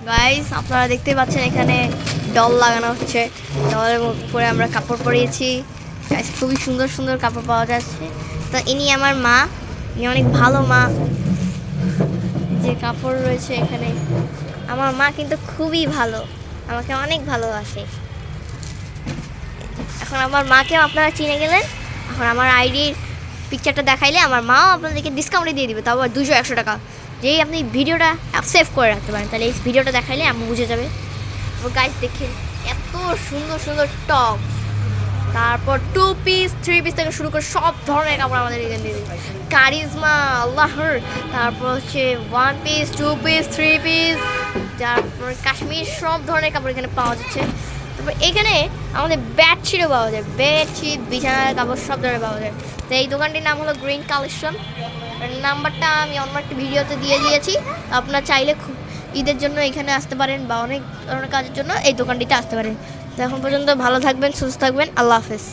Guys আপনারা দেখতে পাচ্ছেন এখানে ডল লাগানো হচ্ছে। ডলের উপরে আমরা কাপড় পরিয়েছি। গাইস খুবই সুন্দর সুন্দর কাপড় পাওয়া যাচ্ছে। তো ইনি আমার মা, ইনি অনেক ভালো মা। যে কাপড় রয়েছে এখানে, আমার মা কিন্তু খুবই ভালো, আমাকে অনেক ভালোবাসে। এখন আমার মাকেও আপনারা চিনে গেলেন। এখন আমার আইডির পিকচারটা দেখাইলে আমার মাও আপনাদেরকে ডিসকাউন্টে দিয়ে দিবে, তাও আবার 200-100 টাকা। যেই আপনি ভিডিওটা সেভ করে রাখতে পারেন, তাহলে এই ভিডিওটা দেখাইলে আমি বুঝে যাবে। গাইস দেখেন এত সুন্দর সুন্দর টপ, তারপর 2 পিস 3 পিস থেকে শুরু করে সব ধরনের কাপড় আমাদের এখানে দিয়ে দিবে। কারিজমা, আল্লাহর, তারপর হচ্ছে 1 পিস 2 পিস 3 পিস, তারপর কাশ্মীর, সব ধরনের কাপড় এখানে পাওয়া যাচ্ছে। তারপর এখানে আমাদের বেডশিটও পাওয়া যায়, বেডশিট, বিছানার কাপড় সব ধরনের পাওয়া যায়। তো এই দোকানটির নাম হলো গ্রিন কালেকশন। নাম্বারটা আমি অন্য একটা ভিডিওতে দিয়ে দিয়েছি। আপনারা চাইলে ঈদের জন্য এখানে আসতে পারেন, বা অনেক ধরনের কাজের জন্য এই দোকানটিতে আসতে পারেন। তো এখন পর্যন্ত ভালো থাকবেন, সুস্থ থাকবেন, আল্লাহ হাফেজ।